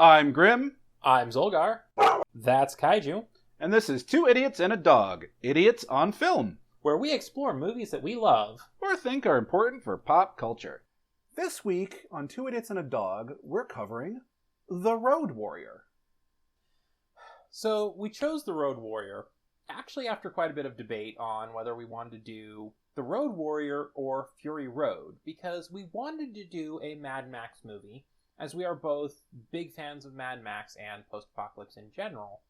I'm Grim. I'm Zolgar. That's Kaiju. And this is Two Idiots and a Dog. Idiots on Film. Where we explore movies that we love. Or think are important for pop culture. This week on Two Idiots and a Dog, we're covering The Road Warrior. So we chose The Road Warrior, actually after quite a bit of debate on whether we wanted to do The Road Warrior or Fury Road, because we wanted to do a Mad Max movie, as we are both big fans of Mad Max and post-apocalypse in general.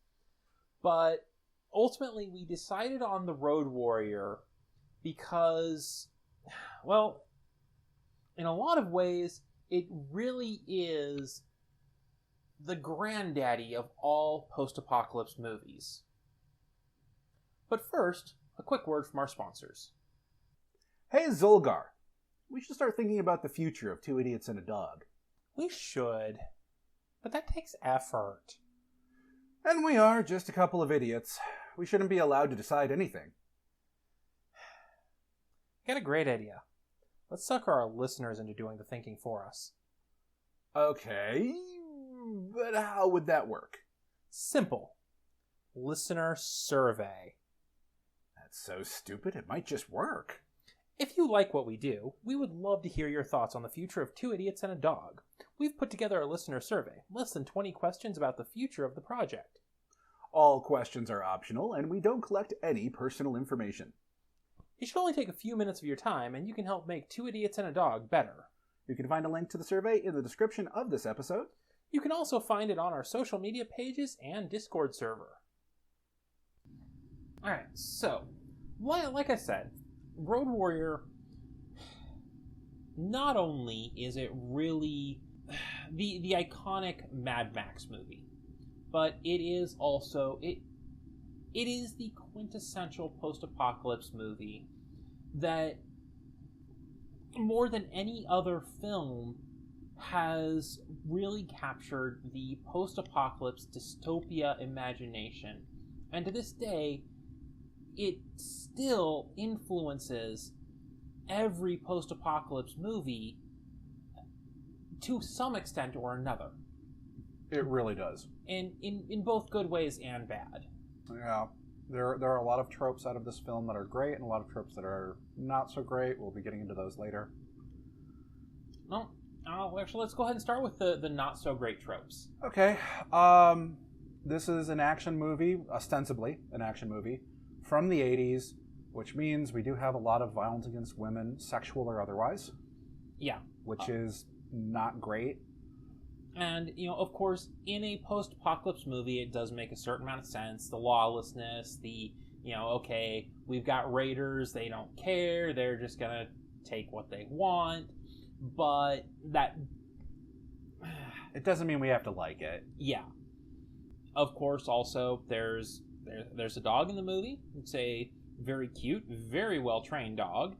But ultimately we decided on The Road Warrior because, well, in a lot of ways, it really is the granddaddy of all post-apocalypse movies. But first, a quick word from our sponsors. Hey, Zolgar. We should start thinking about the future of Two Idiots and a Dog. We should, but that takes effort. And we are just a couple of idiots. We shouldn't be allowed to decide anything. Got a great idea. Let's sucker our listeners into doing the thinking for us. Okay, but how would that work? Simple. Listener survey. That's so stupid, it might just work. If you like what we do, we would love to hear your thoughts on the future of Two Idiots and a Dog. We've put together a listener survey, less than 20 questions about the future of the project. All questions are optional, and we don't collect any personal information. It should only take a few minutes of your time, and you can help make Two Idiots and a Dog better. You can find a link to the survey in the description of this episode. You can also find it on our social media pages and Discord server. Alright, so, like I said, Road Warrior, not only is it really the iconic Mad Max movie, but it is also, it is the quintessential post-apocalypse movie that, more than any other film, has really captured the post-apocalypse dystopia imagination. And to this day, it still influences every post-apocalypse movie to some extent or another. It really does. And in both good ways and bad. Yeah. There are a lot of tropes out of this film that are great, and a lot of tropes that are not so great. We'll be getting into those later. Well, actually, let's go ahead and start with the not-so-great tropes. Okay. This is an action movie, ostensibly an action movie, from the 80s, which means we do have a lot of violence against women, sexual or otherwise. Yeah. Which is not great. And, of course, in a post-apocalypse movie, it does make a certain amount of sense. The lawlessness, okay, we've got raiders, they don't care, they're just gonna take what they want. But that... It doesn't mean we have to like it. Yeah. Of course, also, there's a dog in the movie. It's a very cute, very well-trained dog.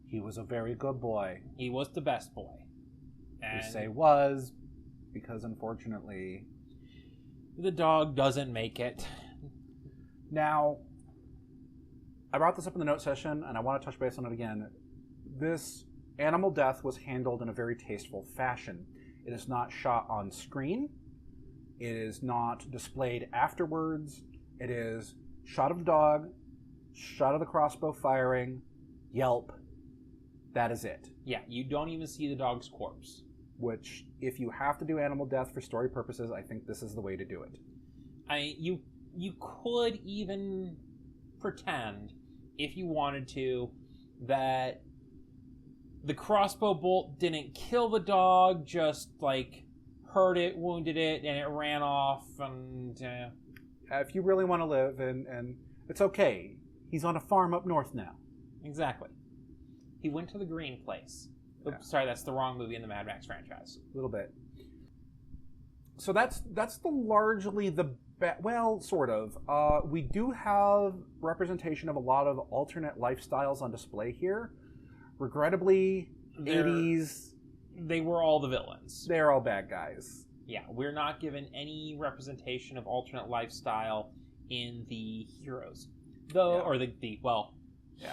He was a very good boy. He was the best boy. And we say was, because unfortunately... the dog doesn't make it. Now, I brought this up in the note session, and I want to touch base on it again. This animal death was handled in a very tasteful fashion. It is not shot on screen. It is not displayed afterwards. It is shot of the dog, shot of the crossbow firing, yelp. That is it. Yeah, you don't even see the dog's corpse. Which, if you have to do animal death for story purposes, I think this is the way to do it. You could even pretend, if you wanted to, that the crossbow bolt didn't kill the dog, just, hurt it, wounded it, and it ran off, and... If you really want to live, and it's okay. He's on a farm up north now. Exactly. He went to the green place. Oops, Yeah. Sorry, that's the wrong movie in the Mad Max franchise. A little bit. So that's largely the... well, sort of. We do have representation of a lot of alternate lifestyles on display here. Regrettably, 80s... They were all the villains. They're all bad guys. Yeah, we're not given any representation of alternate lifestyle in the heroes. Though, Yeah. or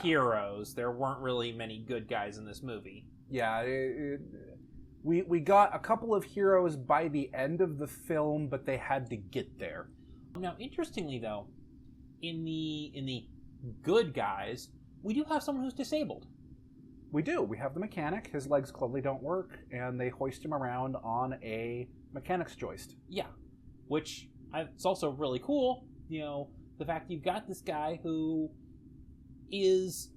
heroes. There weren't really many good guys in this movie. Yeah, We got a couple of heroes by the end of the film, but they had to get there. Now, interestingly, though, in the good guys, we do have someone who's disabled. We do. We have the mechanic. His legs clearly don't work, and they hoist him around on a mechanic's joist. Yeah, which it's also really cool. You know, the fact you've got this guy who is,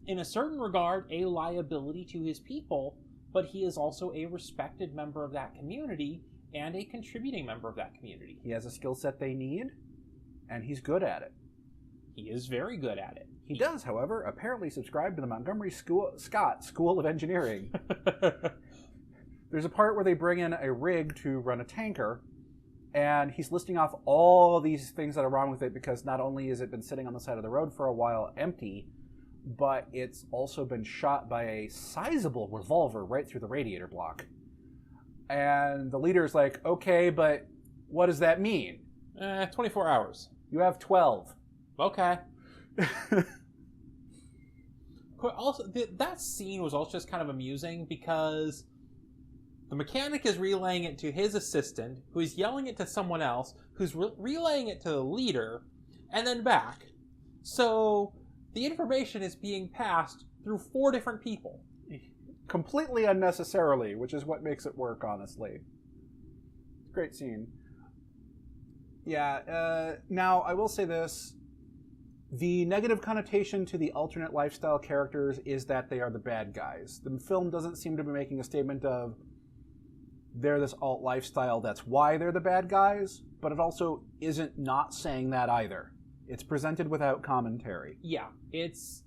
in a certain regard, a liability to his people, but he is also a respected member of that community and a contributing member of that community. He has a skill set they need, and he's good at it. He is very good at it. He does, however, apparently subscribe to the Montgomery Scott School of Engineering. There's a part where they bring in a rig to run a tanker, and he's listing off all these things that are wrong with it because not only has it been sitting on the side of the road for a while empty, but it's also been shot by a sizable revolver right through the radiator block. And the leader's like, okay, but what does that mean? 24 hours. You have 12. Okay. Also, that scene was also just kind of amusing because the mechanic is relaying it to his assistant, who's yelling it to someone else, who's relaying it to the leader, and then back. So the information is being passed through 4 different people. Completely unnecessarily, which is what makes it work, honestly. Great scene. Yeah, now I will say this. The negative connotation to the alternate lifestyle characters is that they are the bad guys. The film doesn't seem to be making a statement of they're this alt lifestyle, that's why they're the bad guys, but it also isn't not saying that either. It's presented without commentary. Yeah, it's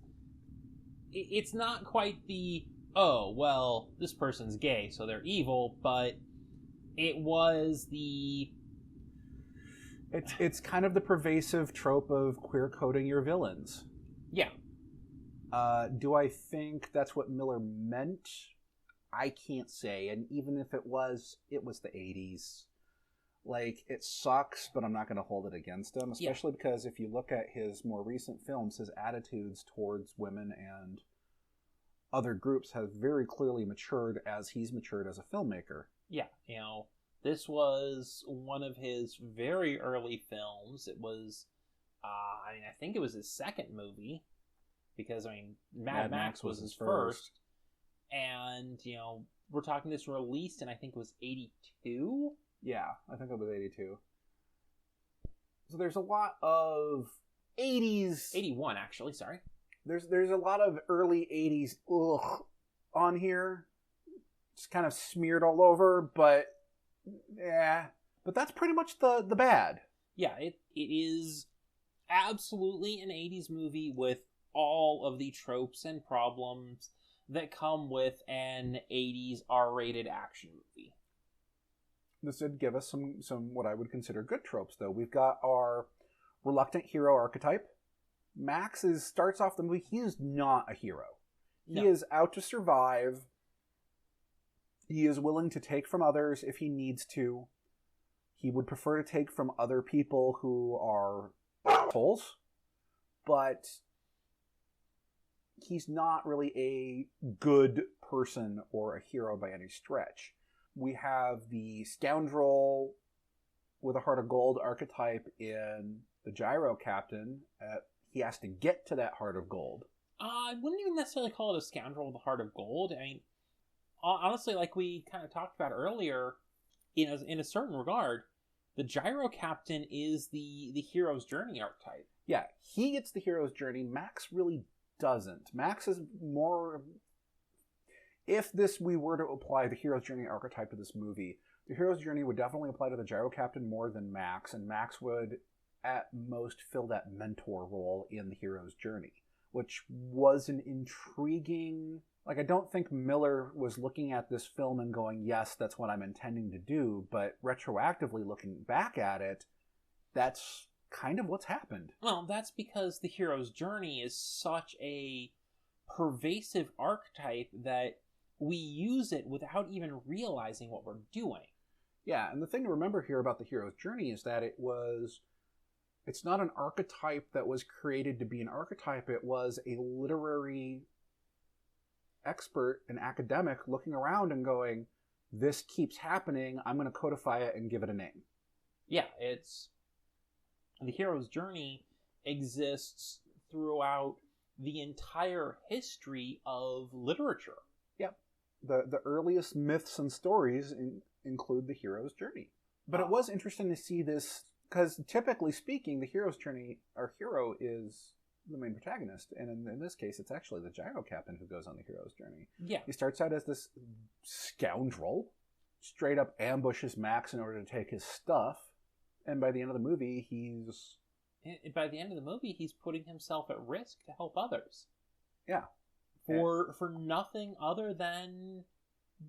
not quite the, oh, well, this person's gay, so they're evil, but it was the... It's kind of the pervasive trope of queer coding your villains. Yeah. Do I think that's what Miller meant? I can't say. And even if it was the 80s. Like, it sucks, but I'm not going to hold it against him. Especially because if you look at his more recent films, his attitudes towards women and other groups have very clearly matured as he's matured as a filmmaker. Yeah, you know... This was one of his very early films. It was, I think it was his second movie. Because, Mad Max was his first. And, we're talking this released in, I think it was 82? Yeah, I think it was 82. So there's a lot of 80s... 81, actually, sorry. There's a lot of early 80s on here. Just kind of smeared all over, but... Yeah, but that's pretty much the bad. Yeah, it is absolutely an 80s movie with all of the tropes and problems that come with an 80s R-rated action movie. This did give us some what I would consider good tropes, though. We've got our reluctant hero archetype. Max starts off the movie, he is not a hero. He is out to survive. He is willing to take from others if he needs to. He would prefer to take from other people who are assholes. But he's not really a good person or a hero by any stretch. We have the scoundrel with a heart of gold archetype in the Gyro Captain. He has to get to that heart of gold. I wouldn't even necessarily call it a scoundrel with a heart of gold. Honestly, like we kind of talked about earlier, in a certain regard, the Gyro Captain is the hero's journey archetype. Yeah, he gets the hero's journey. Max really doesn't. Max is more... If we were to apply the hero's journey archetype to this movie, the hero's journey would definitely apply to the Gyro Captain more than Max, and Max would at most fill that mentor role in the hero's journey, which was an intriguing... Like, I don't think Miller was looking at this film and going, yes, that's what I'm intending to do, but retroactively looking back at it, that's kind of what's happened. Well, that's because the hero's journey is such a pervasive archetype that we use it without even realizing what we're doing. Yeah, and the thing to remember here about the hero's journey is that it's not an archetype that was created to be an archetype. It was a literary expert, an academic, looking around and going, this keeps happening, I'm going to codify it and give it a name. Yeah, it's... The hero's journey exists throughout the entire history of literature. Yep. The earliest myths and stories include the hero's journey. But it was interesting to see this, because typically speaking, the hero's journey, our hero is the main protagonist. And in this case, it's actually the gyro captain who goes on the hero's journey. Yeah. He starts out as this scoundrel, straight up ambushes Max in order to take his stuff. And by the end of the movie, he's putting himself at risk to help others. Yeah. For nothing other than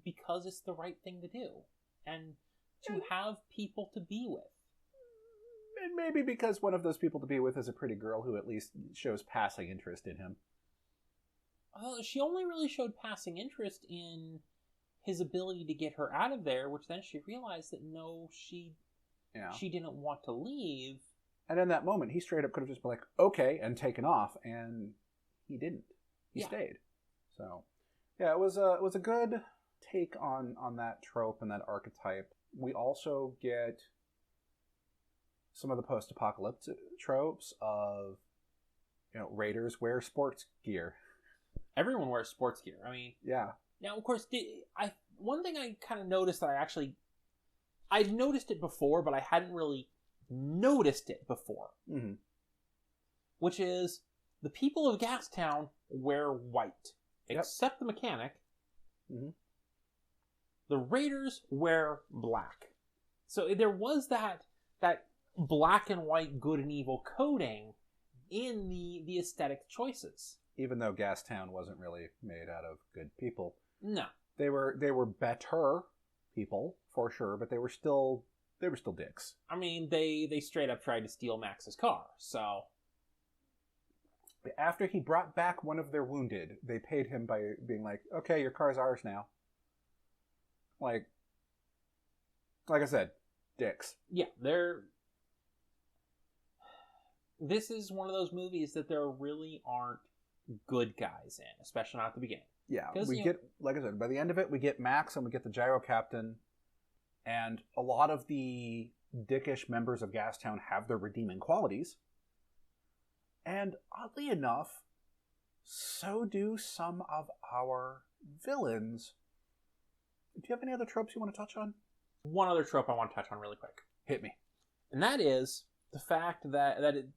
because it's the right thing to do. And to have people to be with. And maybe because one of those people to be with is a pretty girl who at least shows passing interest in him. She only really showed passing interest in his ability to get her out of there, which then she realized that no, she didn't want to leave. And in that moment, he straight up could have just been like, okay, and taken off, and he didn't. He stayed. So, yeah, it was a good take on that trope and that archetype. We also get some of the post-apocalypse tropes of, raiders wear sports gear. Everyone wears sports gear. I mean, yeah. Now, of course, one thing I kind of noticed that I'd noticed it before, but I hadn't really noticed it before. Mm-hmm. Which is the people of Gastown wear white, except the mechanic. Mm-hmm. The raiders wear black. So there was that black and white good and evil coding in the aesthetic choices. Even though Gastown wasn't really made out of good people. No. They were better people, for sure, but they were still dicks. I mean, they straight up tried to steal Max's car, so... After he brought back one of their wounded, they paid him by being like, okay, your car's ours now. Like I said, dicks. Yeah, this is one of those movies that there really aren't good guys in, especially not at the beginning. Yeah, like I said, by the end of it, we get Max and we get the gyro captain, and a lot of the dickish members of Gastown have their redeeming qualities. And oddly enough, so do some of our villains. Do you have any other tropes you want to touch on? One other trope I want to touch on really quick. Hit me. And that is the fact that it...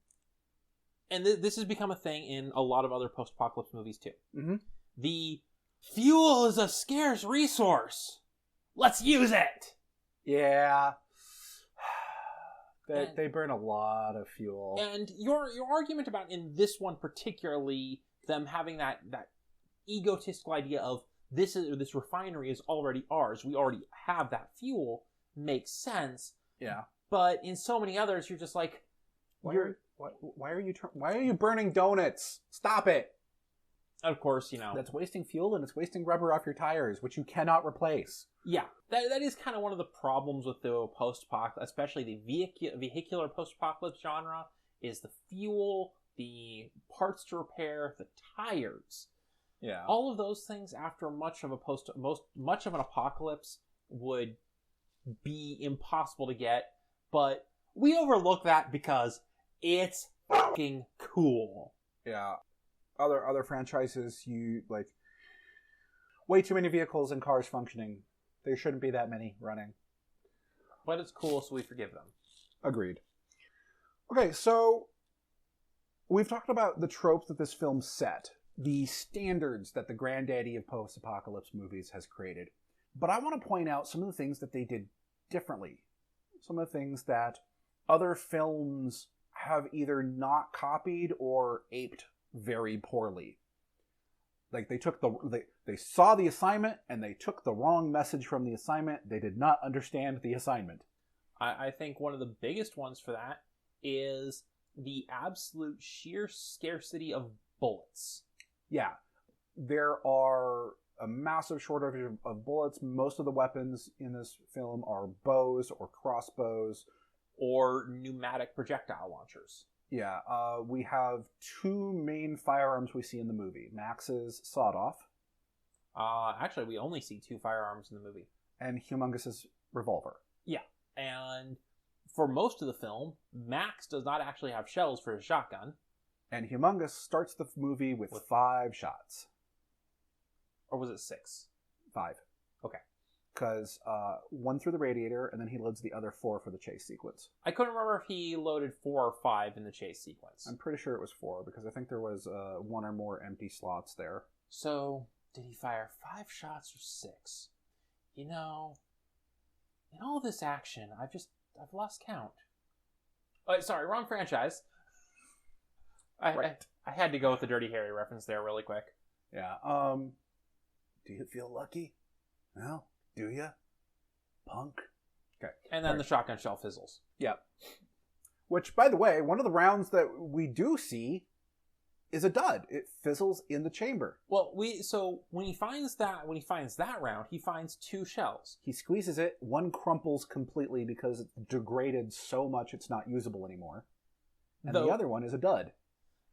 And this has become a thing in a lot of other post-apocalypse movies, too. Mm-hmm. The fuel is a scarce resource. Let's use it! Yeah. They burn a lot of fuel. And your argument about, in this one particularly, them having that egotistical idea of this refinery is already ours, we already have that fuel, makes sense. Yeah. But in so many others, you're just like, why are you burning donuts? Stop it! Of course, that's wasting fuel and it's wasting rubber off your tires, which you cannot replace. Yeah, that is kind of one of the problems with the post-apocalypse, especially the vehicular post-apocalypse genre, is the fuel, the parts to repair, the tires. Yeah. All of those things after much of an apocalypse would be impossible to get, but we overlook that because it's fucking cool. Yeah. Other franchises, way too many vehicles and cars functioning. There shouldn't be that many running. But it's cool, so we forgive them. Agreed. Okay, so we've talked about the tropes that this film set, the standards that the granddaddy of post-apocalypse movies has created. But I want to point out some of the things that they did differently. Some of the things that other films have either not copied or aped very poorly. Like they saw the assignment and they took the wrong message from the assignment. They did not understand the assignment. I think one of the biggest ones for that is the absolute sheer scarcity of bullets. Yeah. There are a massive shortage of bullets. Most of the weapons in this film are bows or crossbows. Or pneumatic projectile launchers. Yeah, we have two main firearms we see in the movie. Max's sawed-off. Actually, we only see two firearms in the movie. and Humongous' revolver. Yeah, and for most of the film, Max does not actually have shells for his shotgun. And Humongous starts the movie with 5 shots. Or was it 6? 5. Okay. Because 1 through the radiator, and then he loads the other 4 for the chase sequence. I couldn't remember if he loaded 4 or 5 in the chase sequence. I'm pretty sure it was 4, because I think there was 1 or more empty slots there. So, did he fire 5 shots or 6? You know, in all this action, I've lost count. Oh, sorry, wrong franchise. I had to go with the Dirty Harry reference there really quick. Yeah. Do you feel lucky? Well, do you? Punk. Okay. And then the shotgun shell fizzles. Yeah. Which, by the way, one of the rounds that we do see is a dud. It fizzles in the chamber. Well, when he finds that round, he finds 2 shells. He squeezes it. 1 crumples completely because it's degraded so much it's not usable anymore. And the other one is a dud.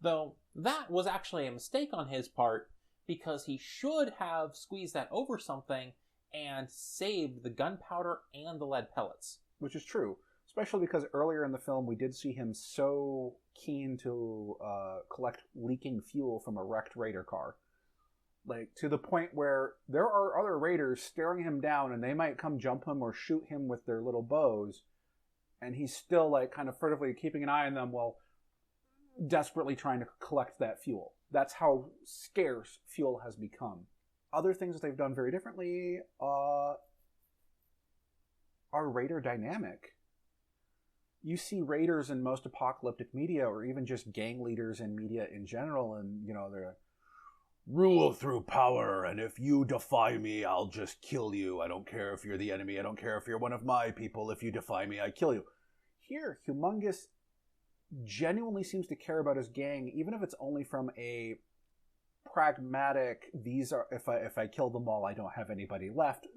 Though that was actually a mistake on his part, because he should have squeezed that over something and saved the gunpowder and the lead pellets. Which is true. Especially because earlier in the film we did see him so keen to collect leaking fuel from a wrecked raider car. Like, to the point where there are other raiders staring him down and they might come jump him or shoot him with their little bows. And he's still, like, kind of furtively keeping an eye on them while desperately trying to collect that fuel. That's how scarce fuel has become. Other things that they've done very differently are raider dynamic. You see raiders in most apocalyptic media, or even just gang leaders in media in general, and, you know, they're rule through power, and if you defy me, I'll just kill you. I don't care if you're the enemy. I don't care if you're one of my people. If you defy me, I kill you. Here, Humongous genuinely seems to care about his gang, even if it's only from a pragmatic, if I kill them all, I don't have anybody left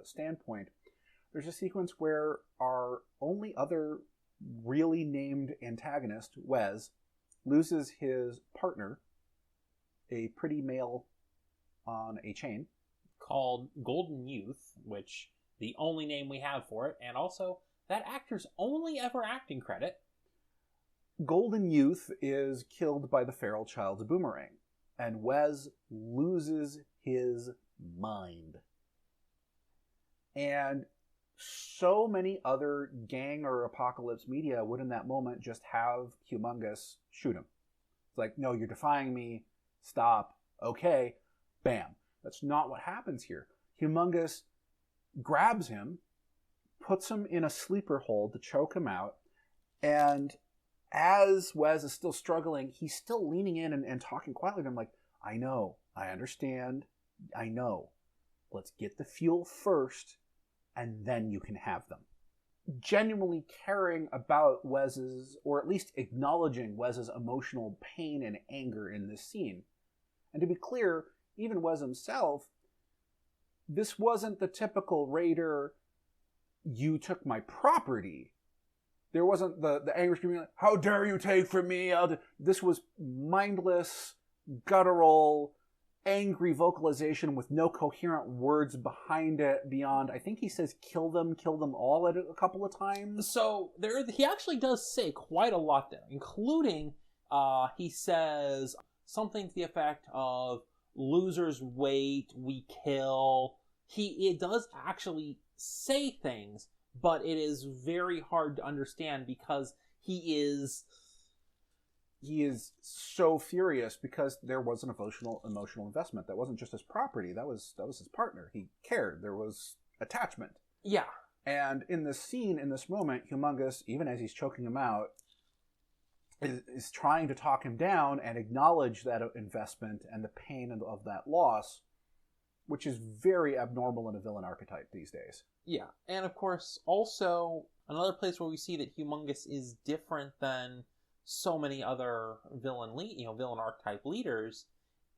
standpoint. There's a sequence where our only other really named antagonist, Wes, loses his partner, a pretty male on a chain, called Golden Youth, which the only name we have for it, and also that actor's only ever acting credit. Golden Youth is killed by the feral child's boomerang, and Wes loses his mind. And so many other gang or apocalypse media would in that moment just have Humongous shoot him. It's like, no, you're defying me. Stop. Okay. Bam. That's not what happens here. Humongous grabs him, puts him in a sleeper hold to choke him out, and as Wes is still struggling, he's still leaning in and talking quietly to him like, I know, I understand, I know. Let's get the fuel first, and then you can have them. Genuinely caring about Wes's, or at least acknowledging Wes's emotional pain and anger in this scene. And to be clear, even Wes himself, this wasn't the typical raider, you took my property. There wasn't the anger screaming like, how dare you take from me? This was mindless, guttural, angry vocalization with no coherent words behind it beyond, I think he says kill them all at a couple of times. So he actually does say quite a lot there, including he says something to the effect of losers wait, we kill. It does actually say things, but it is very hard to understand because he is so furious because there was an emotional investment. That wasn't just his property. That was his partner. He cared. There was attachment. Yeah. And in this scene, in this moment, Humongous, even as he's choking him out, is trying to talk him down and acknowledge that investment and the pain of that loss, which is very abnormal in a villain archetype these days. Yeah. And of course, also, another place where we see that Humongous is different than so many other villain archetype leaders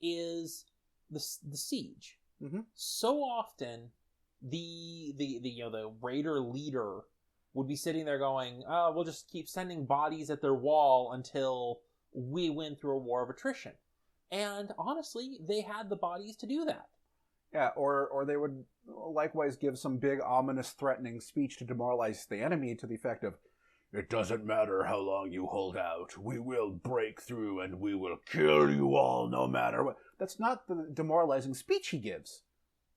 is the siege. Mm-hmm. So often, the raider leader would be sitting there going, we'll just keep sending bodies at their wall until we win through a war of attrition. And honestly, they had the bodies to do that. Yeah, or they would likewise give some big, ominous, threatening speech to demoralize the enemy to the effect of, "It doesn't matter how long you hold out. We will break through and we will kill you all no matter what." That's not the demoralizing speech he gives.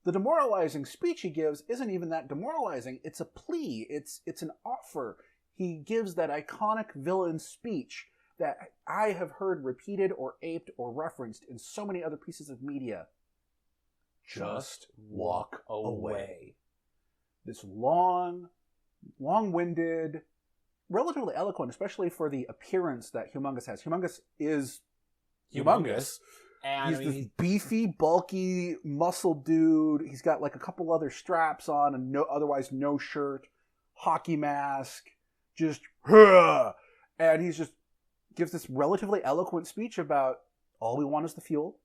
The demoralizing speech he gives isn't even that demoralizing. It's a plea. It's an offer. He gives that iconic villain speech that I have heard repeated or aped or referenced in so many other pieces of media. Just walk away. This long-winded, relatively eloquent, especially for the appearance that Humongous has. Humongous is humongous. And He's this beefy, bulky, muscle dude. He's got like a couple other straps on and otherwise no shirt, hockey mask, just, and he's just gives this relatively eloquent speech about all we want is the fuel,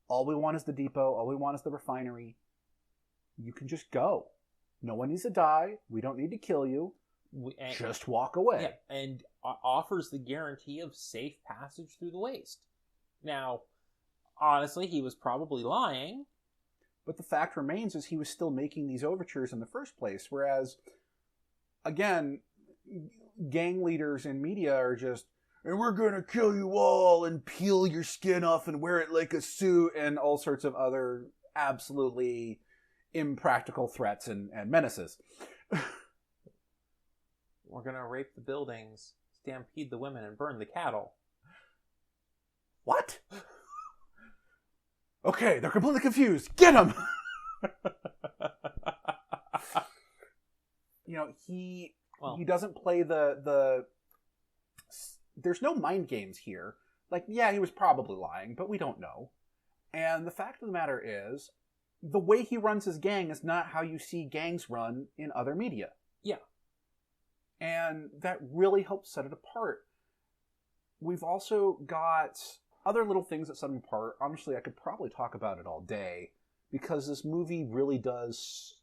all we want is the depot, all we want is the refinery. You can just go. No one needs to die. We don't need to kill you. Just walk away. Yeah, and offers the guarantee of safe passage through the waste. Now, honestly, he was probably lying. But the fact remains is he was still making these overtures in the first place. Whereas, again, gang leaders in media are just, and we're going to kill you all and peel your skin off and wear it like a suit and all sorts of other absolutely impractical threats and menaces. We're going to rape the buildings, stampede the women, and burn the cattle. What? Okay, they're completely confused. Get them! He doesn't play the there's no mind games here. Like, yeah, he was probably lying, but we don't know. And the fact of the matter is, the way he runs his gang is not how you see gangs run in other media. Yeah. And that really helps set it apart. We've also got other little things that set him apart. Honestly, I could probably talk about it all day, because this movie really does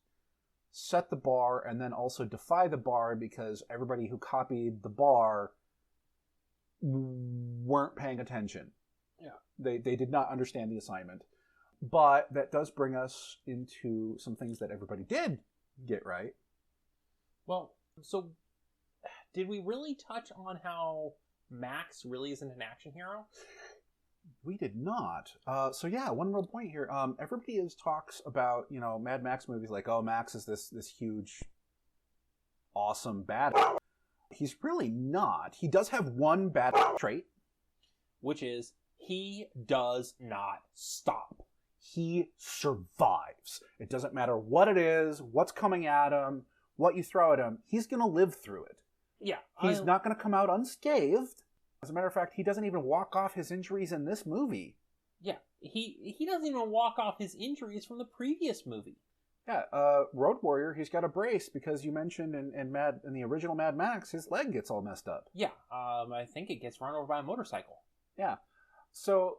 set the bar and then also defy the bar, because everybody who copied the bar weren't paying attention. Yeah. They did not understand the assignment. But that does bring us into some things that everybody did get right. Well, so did we really touch on how Max really isn't an action hero? We did not. So yeah, one real point here. Everybody talks about, Mad Max movies like, oh, Max is this huge, awesome badass. He's really not. He does have one bad trait, which is he does not stop. He survives. It doesn't matter what it is, what's coming at him, what you throw at him. He's going to live through it. Yeah. He's not going to come out unscathed. As a matter of fact, he doesn't even walk off his injuries in this movie. Yeah, he doesn't even walk off his injuries from the previous movie. Yeah, Road Warrior, he's got a brace because you mentioned in the original Mad Max, his leg gets all messed up. Yeah, I think it gets run over by a motorcycle. Yeah, so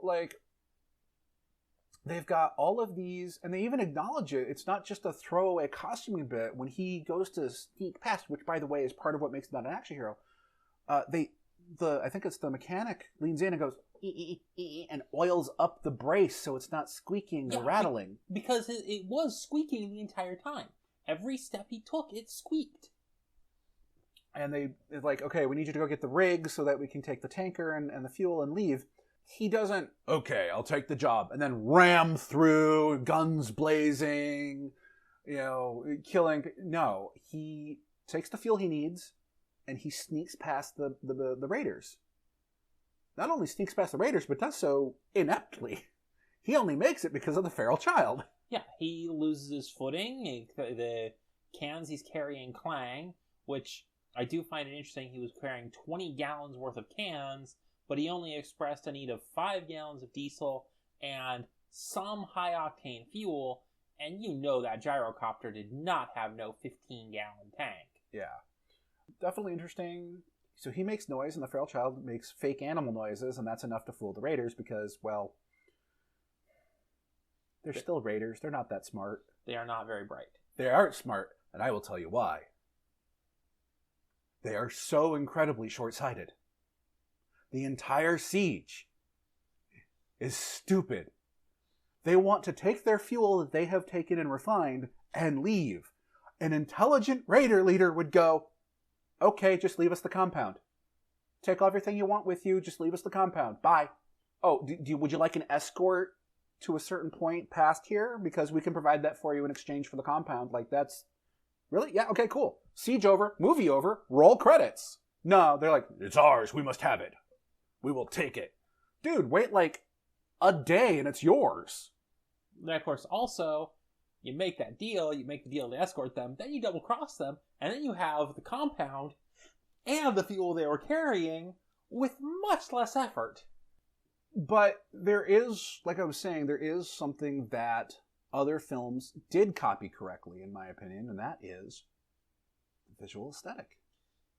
they've got all of these, and they even acknowledge it. It's not just a throwaway costuming bit. When he goes to sneak past, which by the way is part of what makes him not an action hero, I think it's the mechanic leans in and goes and oils up the brace so it's not squeaking or rattling. Because it was squeaking the entire time. Every step he took, it squeaked. And they're like, okay, we need you to go get the rig so that we can take the tanker and the fuel and leave. He doesn't, okay, I'll take the job, and then ram through, guns blazing, killing. No, he takes the fuel he needs, and he sneaks past the raiders. Not only sneaks past the raiders, but does so ineptly. He only makes it because of the feral child. Yeah, he loses his footing. The cans he's carrying clang, which I do find it interesting. He was carrying 20 gallons worth of cans, but he only expressed a need of 5 gallons of diesel and some high-octane fuel, and that gyrocopter did not have no 15-gallon tank. Yeah. Definitely interesting. So he makes noise, and the feral child makes fake animal noises, and that's enough to fool the raiders because, well, they're still raiders. They're not that smart. They are not very bright. They aren't smart, and I will tell you why. They are so incredibly short-sighted. The entire siege is stupid. They want to take their fuel that they have taken and refined and leave. An intelligent raider leader would go, okay, just leave us the compound. Take everything you want with you, just leave us the compound. Bye. Oh, would you like an escort to a certain point past here? Because we can provide that for you in exchange for the compound. Like, that's... Really? Yeah, okay, cool. Siege over, movie over, roll credits. No, they're like, it's ours, we must have it. We will take it. Dude, wait like a day and it's yours. And of course, also, you make that deal, you make the deal to escort them, then you double cross them, and then you have the compound and the fuel they were carrying with much less effort. But there is, like I was saying, there is something that other films did copy correctly, in my opinion, and that is the visual aesthetic.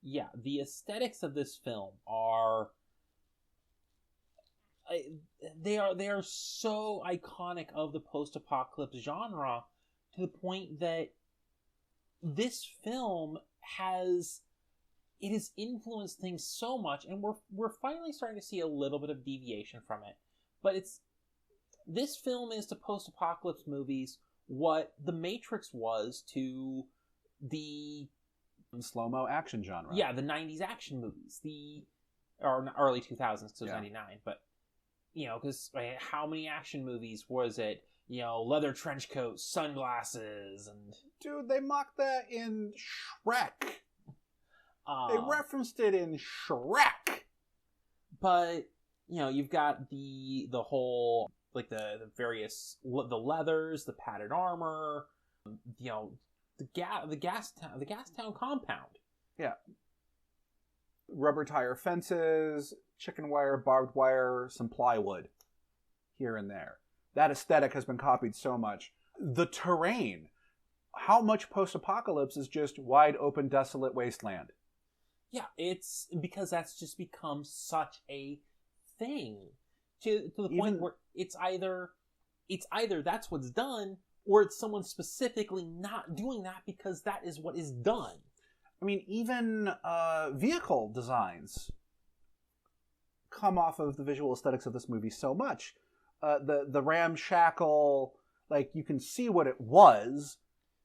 Yeah, the aesthetics of this film are... They are so iconic of the post-apocalypse genre to the point that this film has influenced things so much, and we're finally starting to see a little bit of deviation from it. But this film is to post-apocalypse movies what The Matrix was to the slow-mo action genre. Yeah, the 90s action movies, or early 2000s, because it was 99, but because how many action movies was it? Leather trench coats, sunglasses, and... Dude, they mocked that in Shrek. They referenced it in Shrek. But, you've got the whole, like, the various... The leathers, the padded armor, the gas town compound. Yeah. Rubber tire fences, chicken wire, barbed wire, some plywood here and there. That aesthetic has been copied so much. The terrain. How much post-apocalypse is just wide open, desolate wasteland? Yeah, it's because that's just become such a thing to the point where it's either that's what's done, or it's someone specifically not doing that because that is what is done. I mean, even vehicle designs come off of the visual aesthetics of this movie so much. The ramshackle, like, you can see what it was.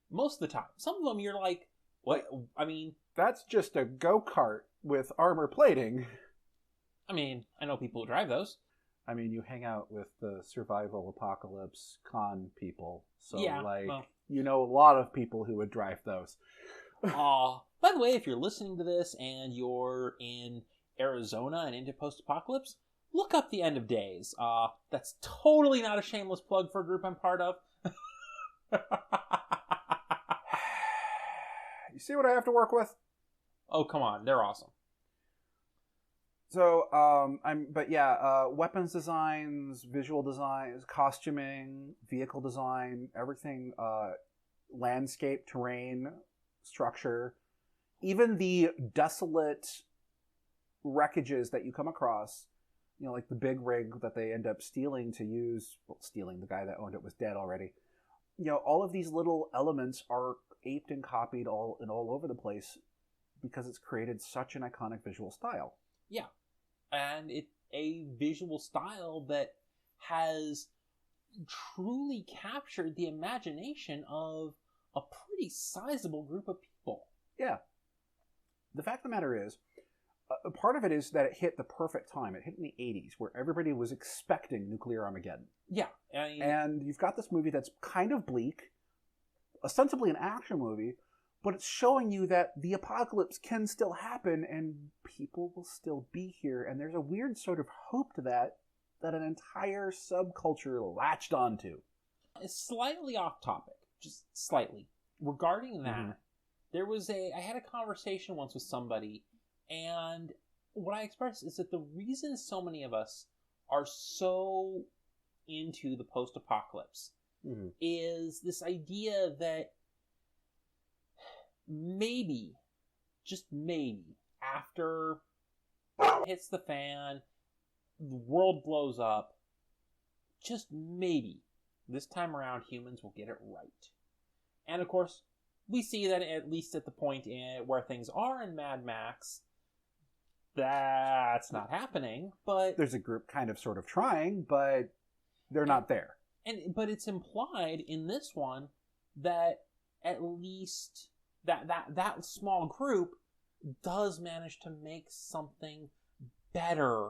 Most of the time. Some of them you're like, what? I mean... That's just a go-kart with armor plating. I mean, I know people who drive those. I mean, you hang out with the survival apocalypse con people. So, yeah, you know a lot of people who would drive those. By the way, if you're listening to this and you're in Arizona and into post-apocalypse, look up The End of Days. That's totally not a shameless plug for a group I'm part of. You see what I have to work with? Oh, come on. They're awesome. So, weapons designs, visual designs, costuming, vehicle design, everything, landscape, terrain, structure, even the desolate wreckages that you come across, like the big rig that they end up stealing to use, the guy that owned it was dead already. All of these little elements are aped and copied all over the place because it's created such an iconic visual style. Yeah. And it's a visual style that has truly captured the imagination of a pretty sizable group of people. Yeah. The fact of the matter is, part of it is that it hit the perfect time. It hit in the 80s, where everybody was expecting nuclear Armageddon. Yeah. And you've got this movie that's kind of bleak, ostensibly an action movie, but it's showing you that the apocalypse can still happen and people will still be here. And there's a weird sort of hope to that an entire subculture latched onto. It's slightly off topic, just slightly. Regarding that, I had a conversation once with somebody, and what I expressed is that the reason so many of us are so into the post-apocalypse is this idea that maybe, just maybe, after it hits the fan, the world blows up, just maybe, this time around humans will get it right. And of course, we see that at least at the point where things are in Mad Max, that's not happening, but... There's a group kind of sort of trying, but they're not there. But it's implied in this one that at least that small group does manage to make something better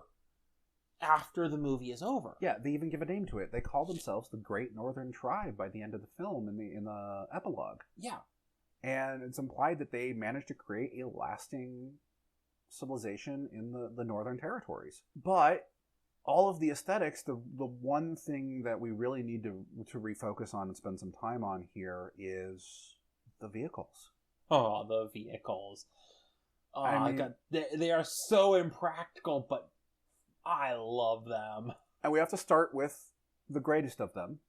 after the movie is over. Yeah, they even give a name to it. They call themselves the Great Northern Tribe by the end of the film in the epilogue. Yeah. And it's implied that they managed to create a lasting civilization in the Northern Territories. But all of the aesthetics, the one thing that we really need to refocus on and spend some time on here is the vehicles. Oh, the vehicles. Oh, I mean, God. They are so impractical, but I love them. And we have to start with the greatest of them.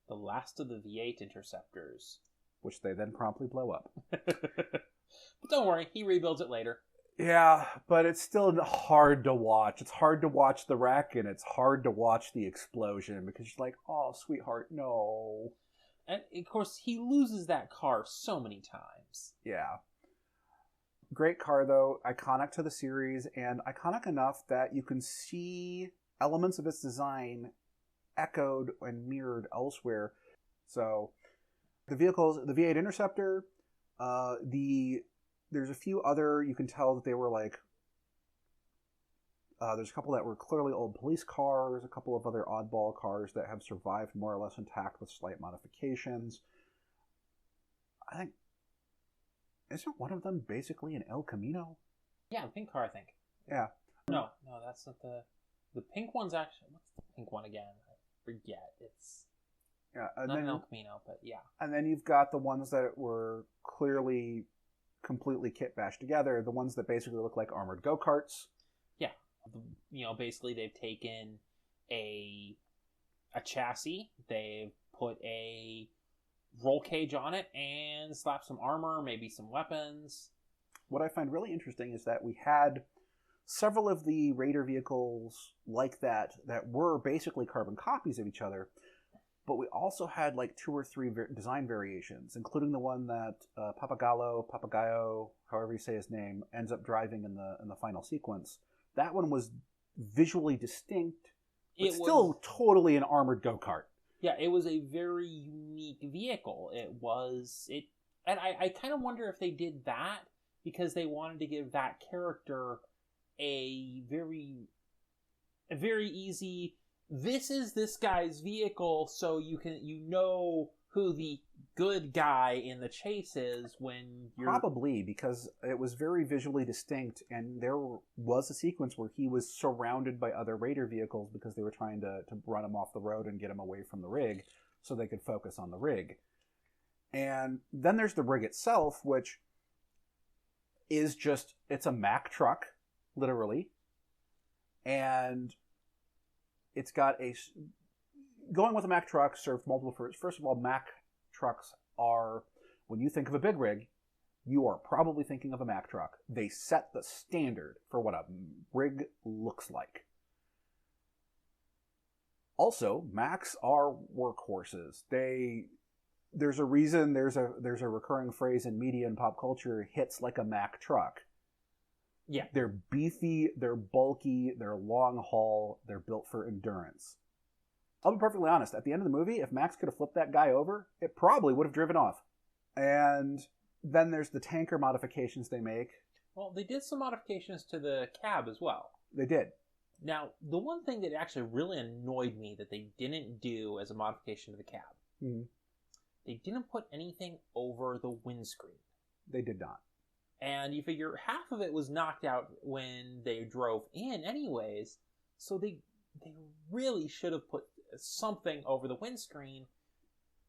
The last of the V8 interceptors. Which they then promptly blow up. But don't worry, he rebuilds it later. Yeah, but it's still hard to watch. It's hard to watch the wreck, and it's hard to watch the explosion, because you're like, oh, sweetheart, no. And, of course, he loses that car so many times. Yeah. Great car, though. Iconic to the series, and iconic enough that you can see elements of its design echoed and mirrored elsewhere. So, the vehicles, the V8 Interceptor, there's a few other, you can tell that they were like, there's a couple that were clearly old police cars, a couple of other oddball cars that have survived more or less intact with slight modifications. I think, isn't one of them basically an El Camino? Yeah, the pink car, I think. Yeah. No, that's not the pink one's actually, what's the pink one again? I forget. It's not an El Camino, but yeah. And then you've got the ones that were clearly completely kit bashed together, the ones that basically look like armored go-karts. Yeah. Basically they've taken a chassis, they've put a roll cage on it, and slapped some armor, maybe some weapons. What I find really interesting is that we had several of the Raider vehicles like that were basically carbon copies of each other, but we also had like 2 or 3 design variations, including the one that Papagayo, however you say his name, ends up driving in the final sequence. That one was visually distinct, but still totally an armored go-kart. Yeah, it was a very unique vehicle. And I kind of wonder if they did that because they wanted to give that character a very easy, this is this guy's vehicle, so you know who the good guy in the chase is when you're... Probably, because it was very visually distinct, and there was a sequence where he was surrounded by other Raider vehicles because they were trying to run him off the road and get him away from the rig so they could focus on the rig. And then there's the rig itself, which is just, it's a Mack truck, literally. And it's got going with a Mack truck served multiple purposes. First of all, Mack trucks are, when you think of a big rig, you are probably thinking of a Mack truck. They set the standard for what a rig looks like. Also, Macks are workhorses. There's a reason there's a recurring phrase in media and pop culture, hits like a Mack truck. Yeah. They're beefy, they're bulky, they're long haul, they're built for endurance. I'll be perfectly honest, at the end of the movie, if Max could have flipped that guy over, it probably would have driven off. And then there's the tanker modifications they make. Well, they did some modifications to the cab as well. They did. Now, the one thing that actually really annoyed me that they didn't do as a modification to the cab, they didn't put anything over the windscreen. They did not. And you figure half of it was knocked out when they drove in anyways, so they really should have put something over the windscreen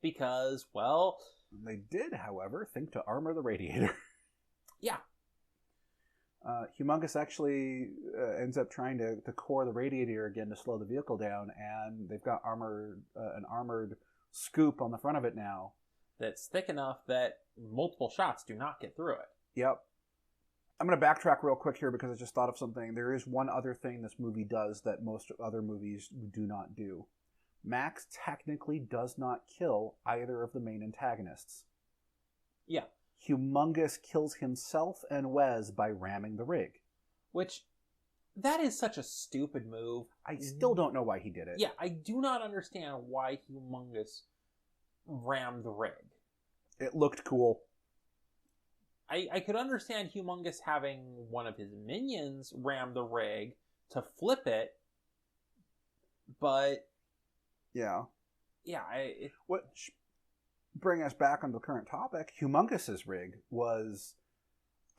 because, well... They did, however, think to armor the radiator. Yeah. Humongous actually ends up trying to core the radiator again to slow the vehicle down, and they've got an armored scoop on the front of it now. That's thick enough that multiple shots do not get through it. Yep. I'm going to backtrack real quick here because I just thought of something. There is one other thing this movie does that most other movies do not do. Max technically does not kill either of the main antagonists. Yeah. Humongous kills himself and Wes by ramming the rig. Which, That is such a stupid move. I still don't know why he did it. Yeah, I do not understand why Humongous rammed the rig. It looked cool. I could understand Humongous having one of his minions ram the rig to flip it, but yeah, which bring us back on the current topic. Humongous's rig was,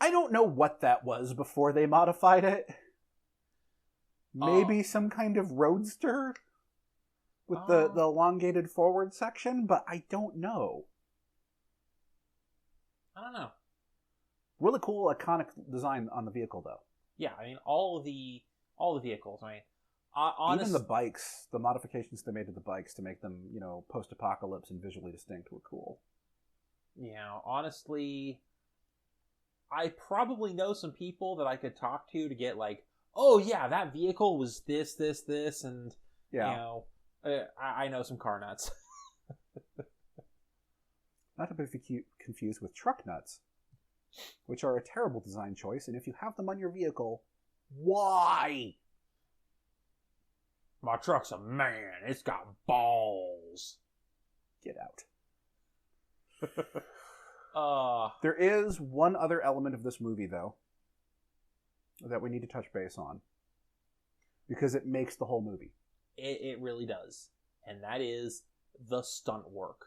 I don't know what that was before they modified it. Maybe some kind of roadster with the elongated forward section, but I don't know. I don't know. Really cool, iconic design on the vehicle, though. Yeah, I mean, all the vehicles. I mean, even the bikes, the modifications they made to the bikes to make them, post-apocalypse and visually distinct were cool. Yeah, honestly, I probably know some people that I could talk to get like, oh yeah, that vehicle was this, and yeah. I know some car nuts. Not to be confused with truck nuts, which are a terrible design choice, and if you have them on your vehicle, why? My truck's a man. It's got balls. Get out. There is one other element of this movie, though, that we need to touch base on, because it makes the whole movie. It really does, and that is the stunt work.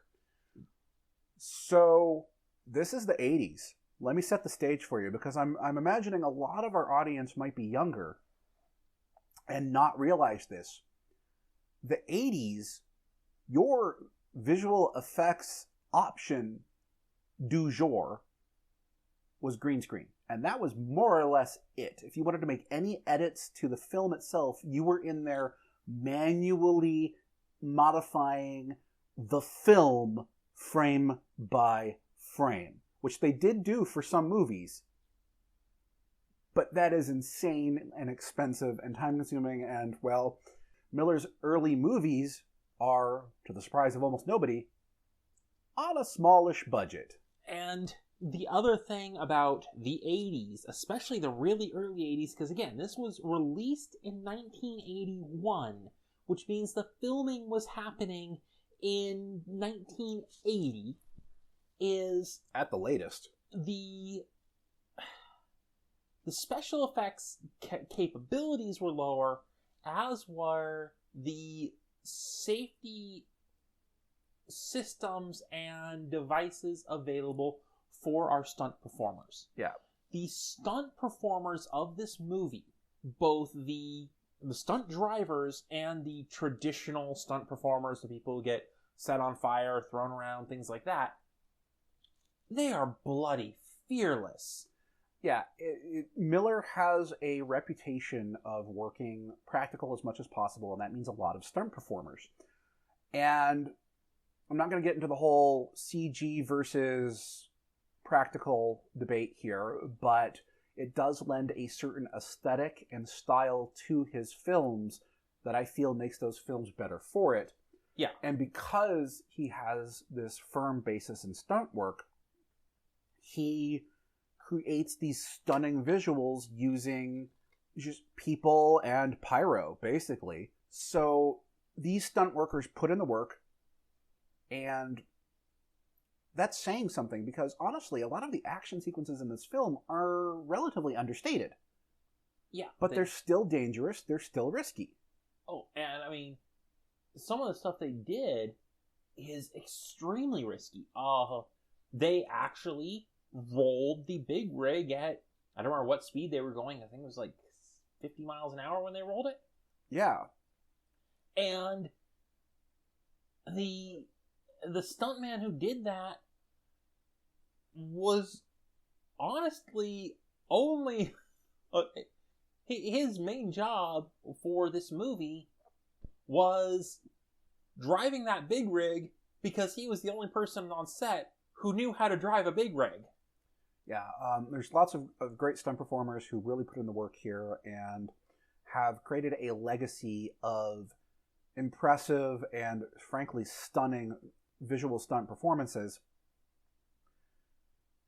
So, this is the 80s. Let me set the stage for you, because I'm imagining a lot of our audience might be younger and not realize this. The 80s, your visual effects option du jour was green screen. And that was more or less it. If you wanted to make any edits to the film itself, you were in there manually modifying the film frame by frame, which they did do for some movies. But that is insane and expensive and time-consuming, and, well, Miller's early movies are, to the surprise of almost nobody, on a smallish budget. And the other thing about the 80s, especially the really early 80s, because again, this was released in 1981, which means the filming was happening in 1980, is... at the latest. The special effects capabilities were lower, as were the safety systems and devices available for our stunt performers. Yeah. The stunt performers of this movie, both the stunt drivers and the traditional stunt performers, the people who get set on fire, thrown around, things like that, they are bloody fearless. Yeah, Miller has a reputation of working practical as much as possible, and that means a lot of stunt performers. And I'm not going to get into the whole CG versus practical debate here, but it does lend a certain aesthetic and style to his films that I feel makes those films better for it. Yeah. And because he has this firm basis in stunt work, he creates these stunning visuals using just people and pyro, basically. So these stunt workers put in the work, and that's saying something, because honestly, a lot of the action sequences in this film are relatively understated. Yeah. But they're still dangerous, they're still risky. Oh, and I mean, some of the stuff they did is extremely risky. They actually rolled the big rig at, I don't remember what speed they were going. I think it was like 50 miles an hour when they rolled it. Yeah. And the stuntman who did that was honestly only... his main job for this movie was driving that big rig because he was the only person on set who knew how to drive a big rig. Yeah, there's lots of great stunt performers who really put in the work here and have created a legacy of impressive and, frankly, stunning visual stunt performances.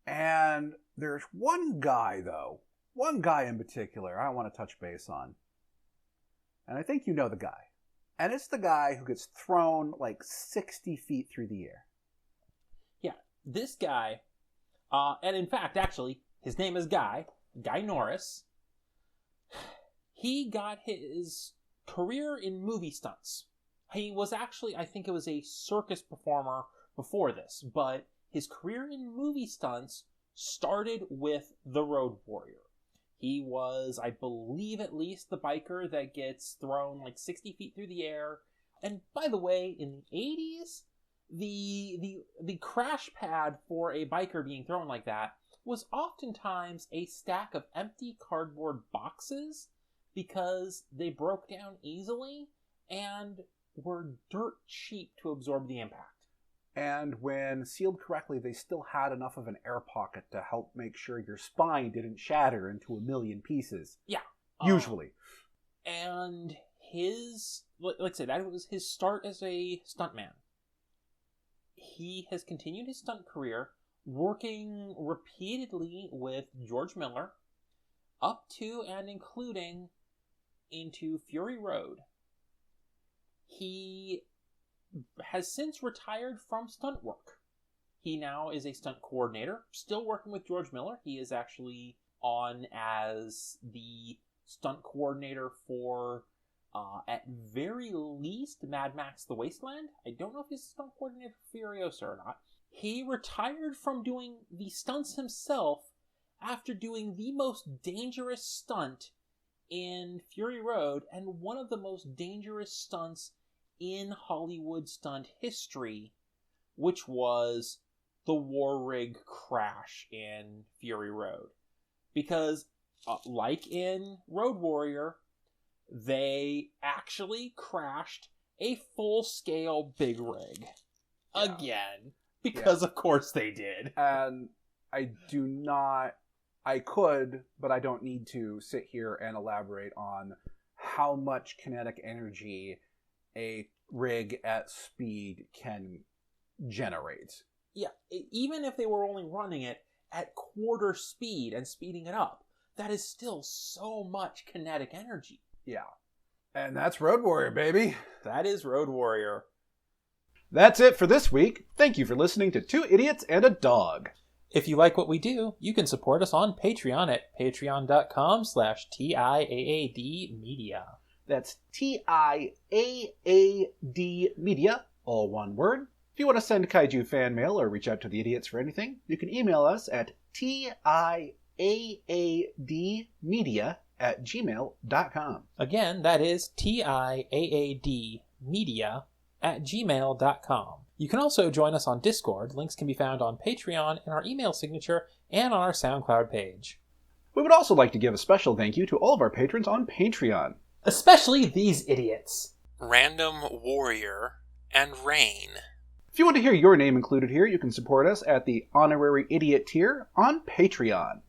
And there's one guy, though, one guy in particular I want to touch base on. And I think you know the guy. And it's the guy who gets thrown like 60 feet through the air. Yeah, this guy, and in fact, actually, his name is Guy Norris. He got his career in movie stunts. He was actually, I think it was a circus performer before this, but his career in movie stunts started with the Road Warrior. He was, I believe, at least the biker that gets thrown like 60 feet through the air. And by the way, in the 80s, the crash pad for a biker being thrown like that was oftentimes a stack of empty cardboard boxes because they broke down easily and were dirt cheap to absorb the impact. And when sealed correctly, they still had enough of an air pocket to help make sure your spine didn't shatter into a million pieces. Yeah. Usually. And his, like I said, that was his start as a stuntman. He has continued his stunt career working repeatedly with George Miller up to and including into Fury Road. He has since retired from stunt work. He now is a stunt coordinator, still working with George Miller. He is actually on as the stunt coordinator for, at very least, Mad Max The Wasteland. I don't know if he's a stunt coordinator for Furiosa or not. He retired from doing the stunts himself after doing the most dangerous stunt in Fury Road and one of the most dangerous stunts in Hollywood stunt history, which was the war rig crash in Fury Road. Because, like in Road Warrior, they actually crashed a full-scale big rig. Yeah. Again. Because of course they did. And I could, but I don't need to sit here and elaborate on how much kinetic energy a rig at speed can generate. Yeah, even if they were only running it at quarter speed and speeding it up, that is still so much kinetic energy. Yeah. And that's Road Warrior, baby. That is Road Warrior. That's it for this week. Thank you for listening to Two Idiots and a Dog. If you like what we do, you can support us on Patreon at patreon.com/tiaadmedia. That's TIAAD Media, all one word. If you want to send Kaiju fan mail or reach out to the idiots for anything, you can email us at tiaadmedia@gmail.com. Again, that is tiaadmedia@gmail.com. You can also join us on Discord. Links can be found on Patreon in our email signature and on our SoundCloud page. We would also like to give a special thank you to all of our patrons on Patreon. Especially these idiots. Random Warrior and Rain. If you want to hear your name included here, you can support us at the Honorary Idiot tier on Patreon.